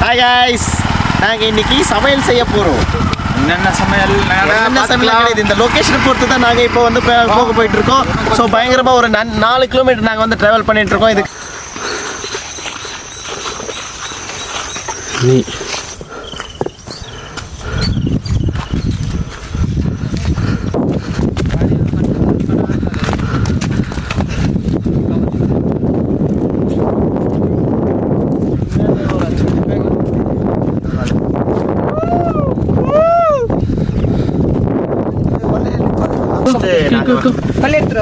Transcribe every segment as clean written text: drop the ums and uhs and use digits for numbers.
Hi guys, நாங்கள் இன்னைக்கு சமையல் செய்ய போகிறோம். என்னென்ன சமையல் கிடையாது, இந்த லொக்கேஷனை பொறுத்து தான் நாங்கள் இப்போ வந்து போக போயிட்டு இருக்கோம். ஸோ பயங்கரமாக ஒரு 4 கிலோமீட்டர் நாங்கள் வந்து ட்ராவல் பண்ணிட்டு இருக்கோம். இது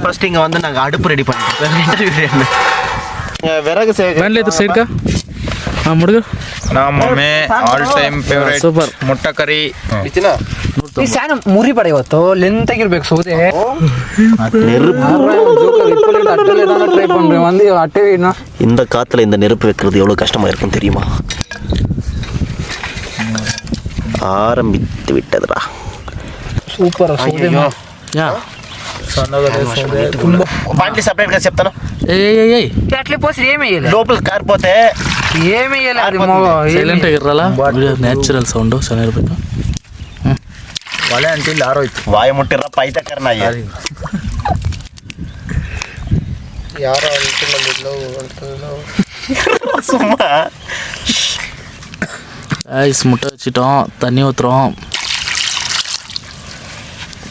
ஃபர்ஸ்ட் இங்கே வந்து நாங்கள் அடுப்பு ரெடி பண்ணிட்டோம். விறகு சேர்க்கா முடுகு ನಮ್ಮಮ್ಮೆ ಆಲ್ ಟೈಮ್ ಫೇವರೇಟ್ ಸೂಪರ್ ಮೊಟ್ಟೆ ಕರಿ ಈ ಸ್ಯಾನ್ ಮುರಿ ಪಡೆಯವತ್ತು ಲೆಂತಾಗಿರ್ಬೇಕು ಸೌದೆ ட்ரை பண்றேன் வந்து அட்டை இந்த காத்துல இந்த நெருப்பு வைக்கிறது எவ்வளவு கஷ்டமா இருக்கும் தெரியுமா? ஆரம்பித்து விட்டதுடா. సూపర్ సౌదే యా పాంటి సెపరేట్ గా చెప్తాను. అట్లే పోసి ఏమేయాలి లోపల కారిపోతే ఏమేయాలి అది సైలెంట్ ಆಗಿರಲ್ಲ ನ್ಯಾಚುರಲ್ ಸೌಂಡ್ ಚೆನ್ನಾಗಿರ್ಬೇಕು. ಒಲೆ ಅಂಟಿ ಯಾರೋಯ್ತು ವಾಯು ಮುಟ್ಟಿರ ಪೈತ ಕರ್ನ ಯಾರೋ சும்மா ஐஸ் முட்டை வச்சிட்டோம், தண்ணி ஊற்றுறோம்,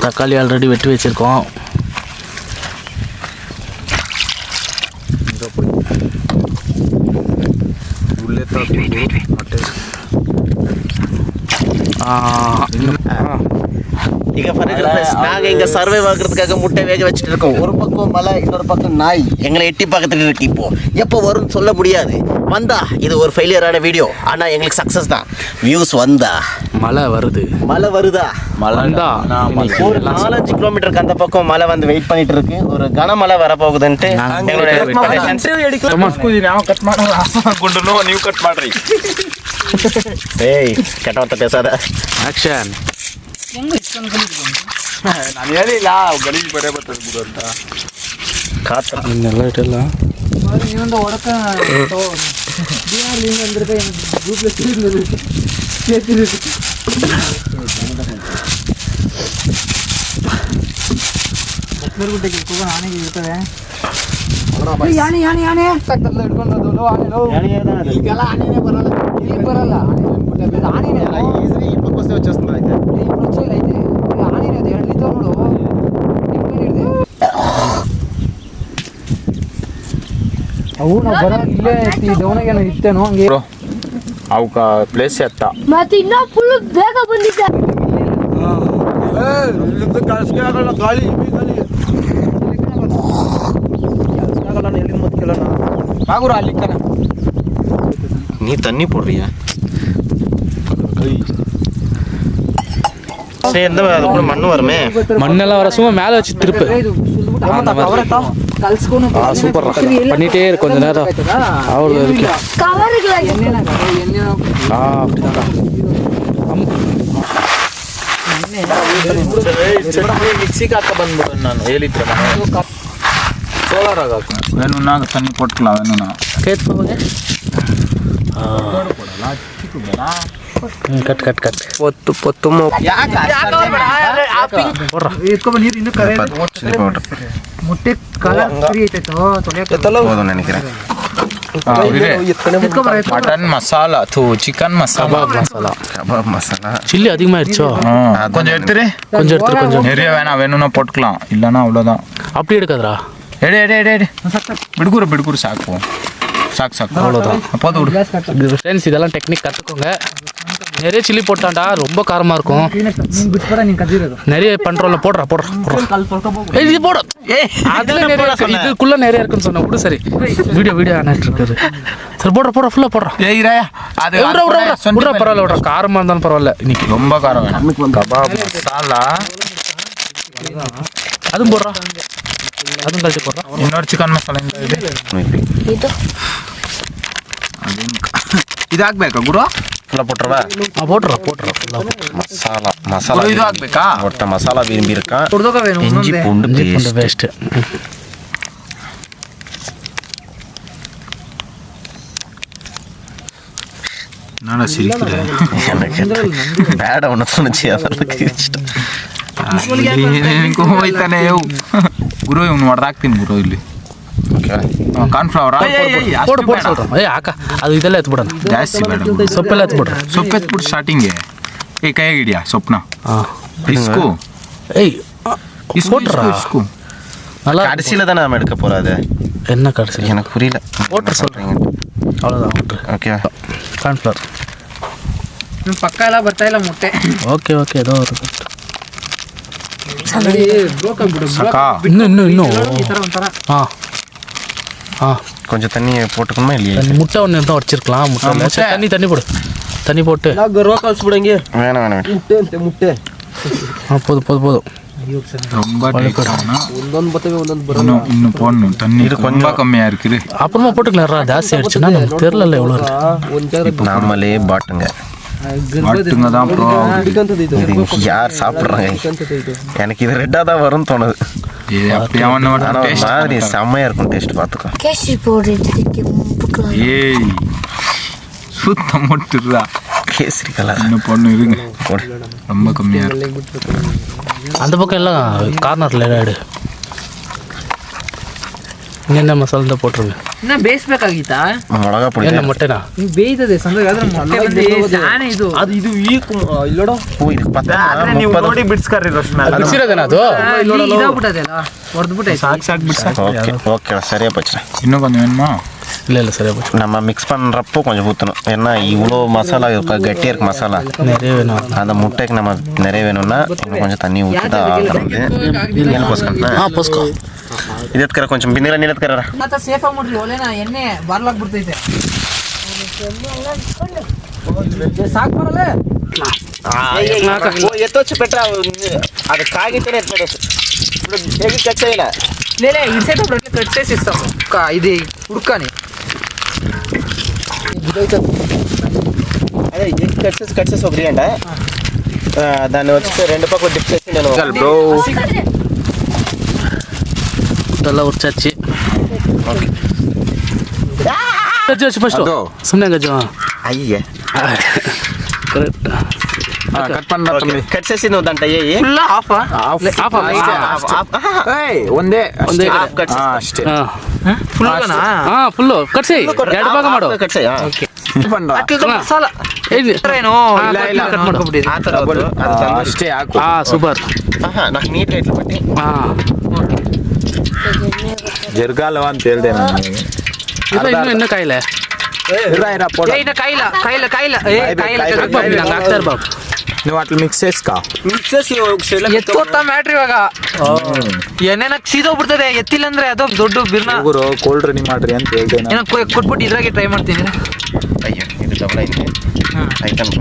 தக்காளி ஆல்ரெடி வெட்டி வச்சுருக்கோம். நாங்க இங்க சர்வே ஆகுறதுக்காக முட்டை வேக வச்சுட்டு இருக்கோம். ஒரு பக்கம் மலை, இன்னொரு பக்கம் நாய் எங்களை எட்டி பார்த்துட்டு இருக்கு. இப்போ எப்போ வரும்னு சொல்ல முடியாது. வந்தா இது ஒரு ஃபெயிலியரான வீடியோ, ஆனா எங்களுக்கு சக்சஸ் தான். வியூஸ் வந்தா மழை வருது, மழை வருதா மழைண்டா ஒரு 4-5 கிலோமீட்டருக்கு அந்த பக்கம் மழை வந்து வெயிட் பண்ணிட்டு இருக்கு. ஒரு கனமழை வரப்போகுதுன்ட்டு ನೀವು ಕಟ್ ಮಾಡ್ರಿ. ಏಯ್ ಕೆಟ್ಟವತ್ತ பேசாத. ಆಕ್ಷನ್ ನಾನು ಹೇಳಿಲ್ಲ ಗಲೀಜು ಬರೇ ಬರ್ತದೆ ಬಿಡು ಅಂತ. ಕಾತ್ರ ಇನ್ನೆಲ್ಲ ಇಟ್ಟಲ್ಲ ಇನ್ನೊಂದು ಹೊಡಕ ಬಿಹಾರ್ಲಿಂದ ಅಂದ್ರೆ ಗ್ರೂಪ್ಲೆ ಗುಡ್ಡಕ್ಕೆ ಕೂಡ ಆನೆಗೆ ಇರ್ತವೆ. ಯಾಣೆ ಯಾಣೆ ಯಾಣೆ ತಕ್ಕಲ್ಲ ಹಿಡ್ಕೊಂಡು ಈಗೆಲ್ಲ ಆನೆನೇ ಬರಲ್ಲ, ಇಲ್ಲಿ ಬರಲ್ಲ ಆನೆನೇ ఈజీ ఇప్పటికొస్తే వచ్చేస్తుంది. అయితే ఇప్పుడు వచ్చేది అయితే ఆనేనే అది 2 లీటర్ ನೋಡು ಅವು ನಾವು ಬರ ಇಲ್ಲೇ ದವಣಿಗೆ ಇತ್ತೇನೋ ಹಂಗೆ ಅವಕ್ಕ ಪ್ಲೇಸ್ ಎತ್ತ ಮತ್ತೆ ಇನ್ನ ಫುಲ್ ಬೇಗ ಬಂದಿದ್ದೆ. ಗಾಳಿ ಬಾಗುರು ಅಲ್ಲಿ ಕಣ நீ தண்ணி போடுறியா? சேர்ந்து அதுக்குள்ள மண்ணு வருமே. மண்ணெல்லாம் வர சும்மா மேலே வச்சு திருப்பு. சூப்பர் பண்ணிட்டே இருக்கு கொஞ்ச நேரம். அவ்வளோ இருக்கு ಮಿಕ್ಸಿಗೆ ಹಾಕ ಬಂದ್ಬಿಡು. ನಾನು ಹೇಳಿದ್ರೆ ಸೋಲಾರ್ ಆಗ ಏನು ನಾ ತಣ್ಣಿ ಕೊಟ್ಕಲ ಏನು ನಾ ಕಟ್ ಕಟ್ ಕಟ್ పొత్తు పొత్తు ಮುಟ್ಟೆ ಕಲರ್ ಫ್ರೀ ಐತೋ மட்டன் மசாலா சிக்கன் மசாலா கபாப் மசாலா சில்லி அதிகமாகிடுச்சோ? கொஞ்சம் எடுத்துரு, கொஞ்சம் எடுத்துரு, கொஞ்சம் நிறைய வேணாம். வேணும்னா போட்டுக்கலாம், இல்லைன்னா அவ்வளோதான். அப்படி எடுக்காதரா? ಎಡೆ ಎಡೆ ಎಡೆ ಎಡೆ ಬಿಡ್ಕೂರು ಬಿಡ್ಕೂರು ಸಾಕು ಸಾಕು ಸಾಕು அவ்வளோதான். அப்போது விடு ஃப்ரெண்ட்ஸ், இதெல்லாம் டெக்னிக் கற்றுக்கோங்க. நிறைய சில்லி போட்டாண்டா ரொம்ப காரமாக இருக்கும். நிறைய பண்ணுறோம்ல, போடுறா போடுறா போடுறா இது போட அதில் நிறைய இருக்கு, இதுக்குள்ளே நிறைய இருக்குன்னு சொன்னேன். விடு சரி, வீடியோ ஆனிட்டு இருக்காரு. சரி போடுற போடுற ஃபுல்லாக போடுறா. அது விட்றா பரவாயில்ல, விட்றா காரமாக இருந்தாலும் பரவாயில்ல. இன்னைக்கு ரொம்ப காரம் வேணும். கபாப் மசாலா அதுவும் போடுறா, அதுவும் கழிச்சு போடுறா. ಇನ್ನೊಂದು ಚಿಕನ್ ಮಸಾಲೆ ಇದು ಇದು ಹಾಕ್ಬೇಕಾ ಗುರು? ஃபுல்லாக போட்டுருவா? போட்டுறா போட்டுறா மசாலா மசாலா ಇದು ಹಾಕ್ಬೇಕಾ? ஒட்ட மசாலா விரும்பி இருக்கான். வேணும் இஞ்சி பூண்டு பேஸ்ட். நான் சிரிக்கிறேன் எனக்கு பேட ஒன்று தோணுச்சு ಅದಕ್ಕೆ ಇಷ್ಟ ಹೋಯ್ತಾನೆ ಗುರು ಇವ್ನು ಹೊಡೆದಾಕ್ತೀನಿ ಗುರು ಇಲ್ಲಿ ಕಾರ್ನ್ಫ್ಲವರ್ போடு போடு சொல்கிறேன் ஏய் ಅಕ್ಕ ಅದು ಇದೆಲ್ಲ ಎತ್ಬಿಡೋಣ ಜಾಸ್ತಿ ಬೇಡ ಸೊಪ್ಪೆಲ್ಲ ಎತ್ಬಿಡ್ರಿ ಸೊಪ್ಪು ಎತ್ಬಿಟ್ಟು ಸ್ಟಾರ್ಟಿಂಗೆ ಕೈಯಾಗ ಹಿಡಿಯಾ ಸೊಪ್ಪನ ಹಾಂ ಇಸ್ಕು ஏய் போட்டுறா ಇಸ್ಕು நல்லா கடைசியில் தானே நம்ம எடுக்க போகிறோம் அது என்ன கடைசி எனக்கு புரியல போட்டு சொல்கிறேன் அவ்வளோதான் விட்டுரு ஓகே கார்ன்ஃப்ளவர் ಪಕ್ಕ ಎಲ್ಲ ಬರ್ತಾ ಇಲ್ಲ ಮೊಟ್ಟೆ ஓகே ஓகே ஏதோ ஒரு ಸಾಕಾ இன்னும் ಈ ತರ ಒಂಥರ ஆ கொஞ்சம் தண்ணி போட்டுக்கணுமா இல்லையா முட்டை ஒன்று தான் உடச்சிருக்கலாம் முட்டை இல்லை. சரி, தண்ணி போடு தண்ணி போட்டு வேணாம் ಮುಟ್ಟೆ போதும் ரொம்ப டைட்டானா இன்னும் போடணும் தண்ணி ரொம்ப கம்மியா இருக்குது அப்புறமா போட்டுக்கலாம் ஜாஸ்தி ஆயிடுச்சுன்னா நமக்கு தெரியல எவ்வளோ நாமளே பாட்டுங்க மட்டுங்க தான் ப்ரோ இது யார் சாப்பிட்றாங்க எனக்கு இது ரெட்டாக தான் வரும்னு தோணுது இது அப்படியே ஆனால் ஒரு மாதிரி செம்மையாக இருக்கும் டேஸ்ட் பார்த்துக்கோ கேசி போடு இதுக்கு ஏய் சுத்தம் மட்டுடுறா கேசரி கலர் இன்னும் பொண்ணு இருங்க ரொம்ப கம்மியா இருக்கு அந்த பக்கம் எல்லாம் கார்னரில் ஆயிடு என்ன மசாலா தான் போட்டுருங்க ಇನ್ನ ಬೇಯಿಸ್ಬೇಕಾಗಿತ್ತಾ மிளகಾ பொடி என்ன ಮೊಟ್ಟೆನಾ ನೀವು ಬೇಯ್ತದೆ ಸಂದ್ರೆ ಆದ್ರೆ ಮೊಟ್ಟೆ ಬಂದು ಜಾನೆ ಇದು ಅದು ಇದು ಇಲ್ಲೋಡ ಓ ಇದಕ್ಕೆ ನೀವು ನೋಡಿ ಬಿಡ್ಸ್ಕಾರಿ ಬಿಸಿರೋದೇನಾ ಅದು ಇದಾಗ್ಬಿಟ್ಟದೆ ಅಲ್ಲ ಹೊಡೆದ್ಬಿಟ್ಟೈತೆ சாக்கு பிடிச்சா ஓகே சரியாக போச்சுண்ணே இன்னும் கொஞ்சம் வேணுமா இல்லை சரியா போச்சு நம்ம மிக்ஸ் பண்ணுறப்போ கொஞ்சம் ஊற்றணும் ஏன்னா இவ்வளோ மசாலா இருக்கா கட்டியாக இருக்கு மசாலா நிறைய வேணும் அந்த முட்டைக்கு நம்ம நிறைய வேணும்னா இன்னும் கொஞ்சம் தண்ணி ஊற்றி தான் ஆகணும் போஸ்ಕೋ ಇದಕ್ಕೆ கொஞ்சம் ಬಿಂದಿರ ನೀರತ್ಕರ ಮತ್ತೆ ಸೇಫ್ ಆಗ್ಬಿಡ್ರಿ ಒಲೆನ ಎಣ್ಣೆ ಬಾರ್ಲಾಕ್ ಬಿಡ್ತೈತೆ ಸಾಕು ಬರಲ್ಲ ಎತ್ತೊಚ್ಚು ಪೆಟ್ಟ ಅದು ಕಾಗಿಂತಾನೆ ಎತ್ಬಿಡೋದು ಹೇಗೆ ಕಚ್ಚ ಇಲ್ಲ లేలే ఇసేటప్పుడు అట్లా కట్ చేసి ఇస్తాము ఇది ఉడకని అదే ఎగ్ కట్ చేసి ఒక అంట దాన్ని వచ్చి రెండు పక్కల డిప్ చేసి నేను బ్రో ಎಲ್ಲ ಉರ್ಚಾಚಿ ಗಜ್ಜು ಹಚ್ಚು ಫಸ್ಟು ಅದು? ಸುಮ್ಮನೆ ಗಜ್ಜು అయ్యే ಕರೆಕ್ಟ್ ಕಟ್ பண்ண ತಮ್ಮಿ కట్ చేసి నువ్వు దాంట్లో అయ్యి ಫುಲ್ ಆಫ್ ಒಂದೇ ಒಂದೇ ಕಟ್ ಅಷ್ಟೇ ಫುಲ್ ಹಾಂ ಫುಲ್ಲು ಕಟ್ಸಿ ಎರಡು ಭಾಗ ಮಾಡು ಕಟ್ చేయి ಮಸಾಲ ಏನಿದೆ ಏನೋ ಕಟ್ ಮಾಡು ಆ ಥರ ಅದು ಅಷ್ಟೇ ಹಾಕು ಹಾಂ ಸೂಪರ್ నాకు నీట్గా ఇట్లా పట్టి ಹಾಂ ಜರ್ಗಾಲವ ಅಂತ ಹೇಳ್ದೆ ನಾನು ಇನ್ನೂ ಕಾಯಿಲೆ ಇನ್ನ ಕಾಯಿಲ್ಲ ನಂಗೆ ಆಗ್ತಾ ಇರ್ಬಾರ್ದು నువ్వు అట్లా మిక్స్ చేసుకో ಮಿಕ್ಸ್ చేసి ಎತ್ತೋತಾ ಮ್ಯಾಟ್ರಿ ಇವಾಗ ಎಣ್ಣೆನ ಸೀದೋಗ್ಬಿಡ್ತದೆ ಎತ್ತಿಲ್ಲ ಅಂದ್ರೆ ಅದೋ ದೊಡ್ಡ ಬಿರ್ನ ಹುಡುಗರು ಕೋಲ್ಡ್ ರೆಡಿ ಮಾಡ್ರಿ ಅಂತ ಹೇಳ್ದೆ ನಾನು ಏನೋ ಕೊಟ್ಬಿಟ್ಟು ಇದ್ರಾಗೆ ಟ್ರೈ ಮಾಡ್ತೀನಿ ಅಯ್ಯೋ ಇದು ಡಬಲ್ ಐತೆ ಐಟಮ್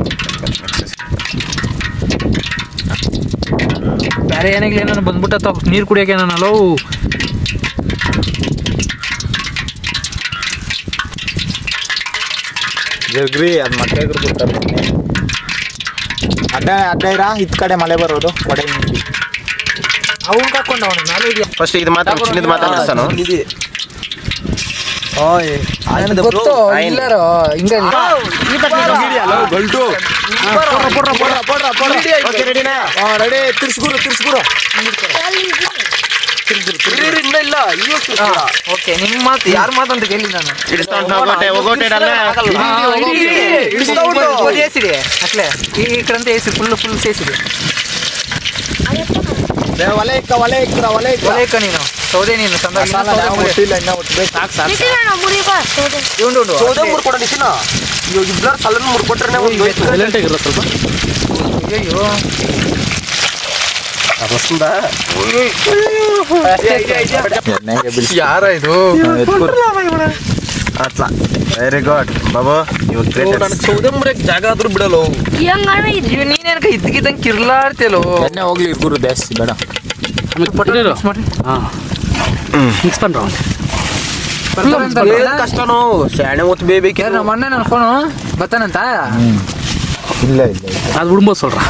ಬೇರೆ ಏನಾಗ್ಲಿ ಏನೋ ಬಂದ್ಬಿಟ್ಟ ನೀರು ಕುಡಿಯೋಕೆ ಏನೋ ಜರ್ಗ್ರಿ ಅದು ಮತ್ತೆ ಬಿಡ್ತಾರೆ ಅಡ್ಡ ಇರಾ ಇದ್ ಕಡೆ ಮಳೆ ಬರೋದು ಕೊಡೆ ಅವ್ನು ಹಾಕೊಂಡು ಅವನು ಮೇಲೆ ಇದೆಯಾ ಫಸ್ಟ್ ಇದು ಮಾತಾಡ ಚಿನ್ನದ ಮಾತಾಡಿಸ್ತಾನು ಗೊತ್ತು ಇಲ್ಲರೋ ಹಿಂಗೆ ರೆಡಿ ತಿರ್ಸ್ಗುರು ಇಲ್ಲ ಓಕೆ ನಿಮ್ಮ ಮಾತು ಯಾರ ಮಾತು ಅಂತ ಕೇಳಿ ನಾನು ಏಸಿಡಿ ಅಟ್ಲೆ ಈ ಕಡೆ ಏಸಿ ಫುಲ್ ಸೇಸಿಡಿ ಒಲೆಕ ನೀನು ಸೌದೆ ನೀನು ಸೈಲೆಂಟಾಗಿರೋ ಸ್ವಲ್ಪ ಅಯ್ಯೋ ಎಣ್ಣೆಗೆ ಬಿಡಿಸಿ ಯಾರ ಇದು ಅಟ್ಲ ವೆರಿ ಗುಡ್ ಬಾಬು ಇವಾಗ ಸೌದೆ ಮುರಿಯಕ್ಕೆ ಜಾಗ ಆದ್ರೂ ಬಿಡಲ್ಲ ಹೆಂಗಣ್ಣ ಇದು ಇವ್ ನೀನೇನಕ ಇದ್ದಕ್ಕಿದ್ದಂಗೆ ಕಿರ್ಲಾಡ್ತಿಯಲ್ಲೋ ಎಣ್ಣೆ ಹೋಗ್ಲಿ ಗುರು ಜಾಸ್ತಿ ಬೇಡ ಆಮೇಲೆ ಪಟ್ಟಣಿರು ಹಾಂ ಮಿಕ್ಸ್ பண்ணுறோம் ಕಷ್ಟನೋ ಶಾಣೆ ಹೊತ್ತು ಬೇಯ್ಬೇಕು ಯಾರು ನಮ್ಮ ಅಣ್ಣ ನನ್ನ ಫೋನು ಬರ್ತಾನಂತ ಇಲ್ಲ ಅದು ಬಿಡ್ಬೋದು சொல்கிறா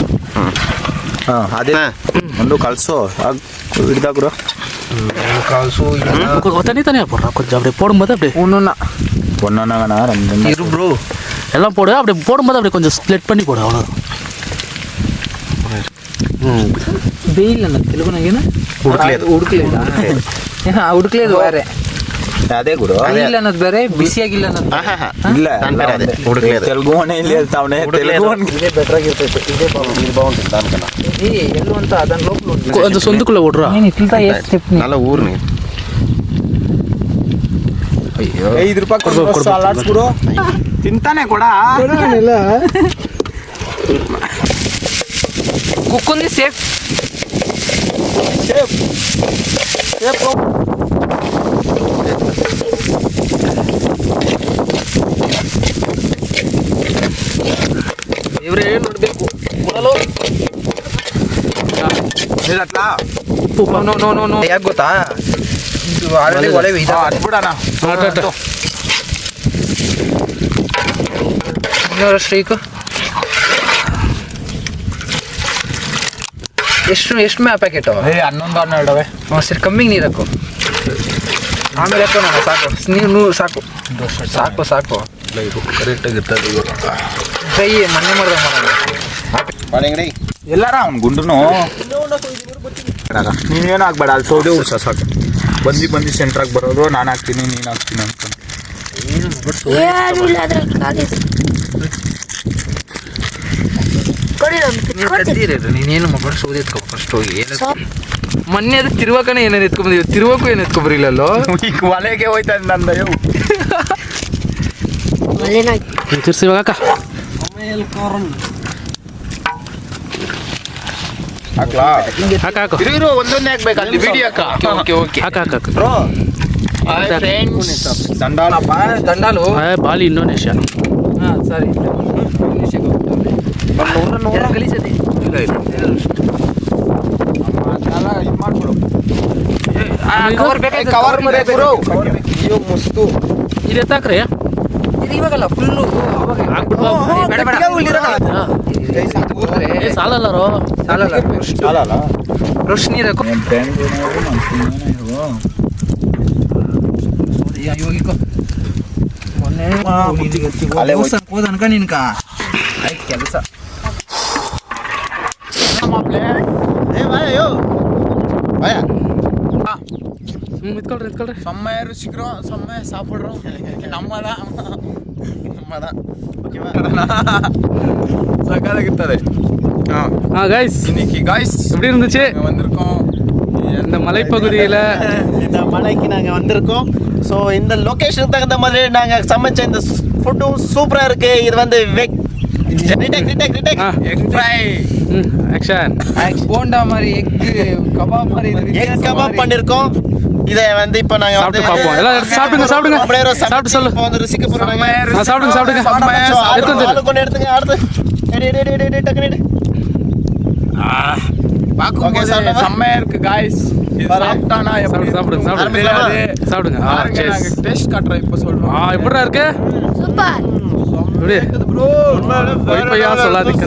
ಹಾಂ ಅದೇ ಒಂದು ಕಳ್ಸು ಹಿಡ್ದಾ ಗುರು தனி தனியாக போடுறா கொஞ்சம் அப்படியே போடும்போது அப்படியே ஒன்றுன்னா ஒன்னொன்னாங்கண்ணா ரெண்டு ಇರು ಬ್ರೋ எல்லாம் போடு. அப்படி போடும்போது அப்படி கொஞ்சம் ஸ்ப்ளிட் பண்ணி போடு, அவ்வளோ. ಬೇಯಿಲ್ಲ ನಾನು తెలుగు ನನಗೇನು ಹುಡುಕ್లేదు ಹುಡುಕ್లేదు ಬೇರೆ ಅದೇ ಗುರು ಬೇಯಿಲ್ಲ ಅನ್ನೋದು ಬೇರೆ ಬಿಸಿಯಾಗಿಲ್ಲ ಅನ್ನೋದು ಇಲ್ಲ ಹುಡುಕ್లేదు. ತೆಲುಗು ಇಲ್ಲಿ ಹೇಳ್ತಾವನೆ ತೆಲುಗು ఇదే బెటర్ గా ఇರ್ತైతే ఇదే బాగుంది ఇది బాగుంటుంది దానికన్నా ಎಲ್ಲೂ ಅಂತ ಅದನ್ನ ಲೋಕಲ್ கொஞ்சம் சொந்துக்குள்ளே விட்றா. నేను ఇట్లా స్టెప్ நல்ல ఊరిని 5 ರೂಪಾಯಿ ಕೊಡು ಸಲಾಡ್ಸ್ ಗುರು ತಿಂತಾನೆ ಕೂಡ ಕುಕ್ಕೊಂದಿ ಸೇಫ್ ಇವ್ರೆ ನೋಡ್ಬೇಕು ನೋ ಯಾಕೆ ಗೊತ್ತಾ ಇದು ಆಲ್ರೆಡಿ ಒಳ್ಳೆ ಬಿಡೋಣ ಶ್ರೀಕು ಎಷ್ಟು ಮ್ಯಾ ಪ್ಯಾಕೆಟ್ 11 ಸರಿ ಕಮ್ಮಿಗೆ ನೀರು ಹಾಕು ಆಮೇಲೆ ಹಾಕೋ ನಾನು ಸಾಕು ನೀರು ಸಾಕು ಸಾಕು ಸಾಕು ಕರೆಕ್ಟಾಗಿರ್ತದೆ ಫ್ರೈ ಮಣ್ಣೆ ಮಾಡ್ದಂಗೆ ಮಾಡೋಣ ಎಲ್ಲಾರ ಅವ್ನು ಗುಂಡುನು ನೀನೇನು ಆಗ್ಬೇಡ ಅಲ್ಲಿ ಸೌದೆ ಉಡ್ಸ ಸಾಕು ಬಂದು ಸೆಂಟ್ರಾಗಿ ಬರೋದು ನಾನು ಹಾಕ್ತೀನಿ ನೀನು ಹಾಕ್ತೀನಿ ಅನ್ಕೊಂಡು ಯಾರು ಇಲ್ಲ ಅದ್ರಲ್ಲಿ ಖಾಲಿ ಕೊಡಿ ನೀವು ಕದ್ದಿರೋದು ನೀನೇನು ಮಗಳು ಸೌದೆ ಎತ್ಕೊ ಫಸ್ಟ್ ಹೋಗಿ ಮೊನ್ನೆ ಅದು ತಿರುವಾಕನೇ ಏನೇನು ಎತ್ಕೊಂಬಂದಿವಿ ತಿರುವಕ್ಕೂ ಏನು ಎತ್ಕೊಬರಿಲ್ಲಲ್ಲೋ ಈಗ ಒಲೆಗೆ ಹೋಯ್ತಾ ನಂದ ಮಳೆನಾಯ್ತು ತಿರ್ಸಿ ಇವಾಗ ಅಕ್ಕ. ಹಾಕ್ಲಾ ಹಾಕು ಇರು ಒಂದೊಂದೇ ಹಾಕ್ಬೇಕು ಅಲ್ಲಿ ವಿಡಿಯೋ ಅಕ್ಕ ಓಕೆ ಓಕೆ ಹಾಕು. ಬ್ರೋ ದಂಡಾಲಪ್ಪ ದಂಡಾಲು ಬಾಲಿ ಇಂಡೋನೇಷ್ಯಾ. ಹಾಂ ಸರಿ ಗಲೀಜದೆ ಇದು ಮಾಡ್ಬಿಡು ಕವರ್ ಬೇಕಾಯ್ತು ಕವರ್ ಬ್ರೋ ಅಯ್ಯೋ ಮಸ್ತು ಇದು ಎತ್ತಾಕ್ರಿ. ಇದು ಇವಾಗಲ್ಲ ಫುಲ್ಲು ಅವಾಗ ಹಾಕ್ಬಿಟ್ಟು ಬೇಡ ಬೇಡ ಸಾಲಲ್ಲರೋ. ಸಾಲಲ್ಲ ರೋಶ್ ನೀರು ಹಾಕು ಯೋಗಿಕೋ ಮೊನ್ನೆ ಹೋದನ್ಕ ನಿನ್ಕ ಆಯ್ತು ಕೆಲಸ ಇತ್ಕೊಳ್ರಿ ಸಮ್ಮಯ ರುಚಿಕ್ರು ಸಮ್ಮಯ ಸಾಪಿಡ್ರು ನಮ್ಮದ சகலகிட்டது கைஸ் இன்னைக்கு காய்ஸ் எப்படி இருந்துச்சு? வந்திருக்கோம் இந்த மலைப்பகுதியில் இந்த மலைக்கு நாங்கள் வந்திருக்கோம். ஸோ இந்த லொக்கேஷனுக்கு தகுந்த மாதிரி நாங்கள் சமைச்ச இந்த ஃபுட்டும் சூப்பராக இருக்குது. இது வந்து எக் ஃப்ரை ஆக்ஷன் போண்டா மாதிரி எக் கபாப் மாதிரி எக் கபாப் பண்ணியிருக்கோம். இதை வந்து இப்போ நாங்கள் வந்து சாப்பிட்டு பார்ப்போம். எல்லாம் எடுத்து சாப்பிடுங்க அப்படியே ஒரு சாப்பிட்டு சொல்லு. இப்போ வந்து ருசிக்க போகிறோம். சாப்பிடுங்க கொண்டு எடுத்துங்க. அடுத்து டக்குனு பார்க்கும்போது செம்மையா இருக்கு காய்ஸ். சாப்பிட்டானா எப்படி சாப்பிடுங்க. டேஸ்ட் காட்டுறோம் இப்போ சொல்றோம். எப்படிடா இருக்கு? சூப்பர் ப்ரோ சொல்லாதீங்க.